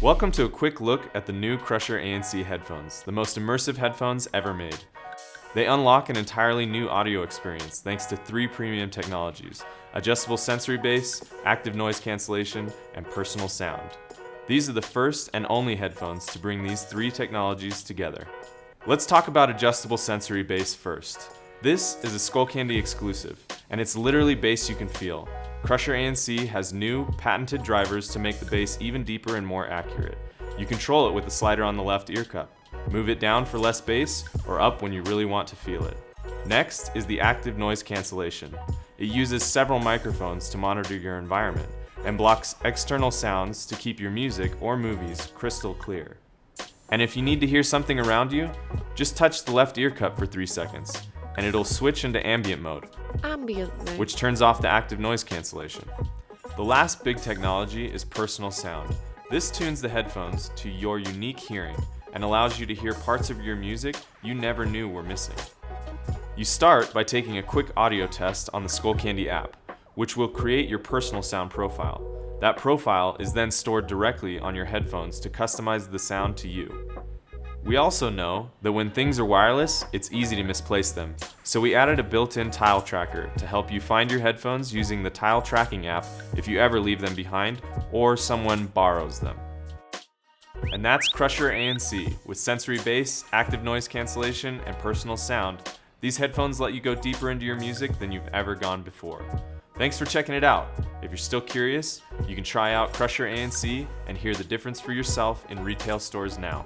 Welcome to a quick look at the new Crusher ANC headphones, the most immersive headphones ever made. They unlock an entirely new audio experience thanks to 3 premium technologies: adjustable sensory bass, active noise cancellation, and personal sound. These are the first and only headphones to bring these 3 technologies together. Let's talk about adjustable sensory bass first. This is a Skullcandy exclusive, and it's literally bass you can feel. Crusher ANC has new, patented drivers to make the bass even deeper and more accurate. You control it with the slider on the left ear cup. Move it down for less bass, or up when you really want to feel it. Next is the active noise cancellation. It uses several microphones to monitor your environment, and blocks external sounds to keep your music or movies crystal clear. And if you need to hear something around you, just touch the left ear cup for 3 seconds, and it'll switch into Ambient Mode, which turns off the active noise cancellation. The last big technology is personal sound. This tunes the headphones to your unique hearing and allows you to hear parts of your music you never knew were missing. You start by taking a quick audio test on the Skullcandy app, which will create your personal sound profile. That profile is then stored directly on your headphones to customize the sound to you. We also know that when things are wireless, it's easy to misplace them, so we added a built-in tile tracker to help you find your headphones using the tile tracking app if you ever leave them behind or someone borrows them. And that's Crusher ANC with sensory bass, active noise cancellation, and personal sound. These headphones let you go deeper into your music than you've ever gone before. Thanks for checking it out. If you're still curious, you can try out Crusher ANC and hear the difference for yourself in retail stores now.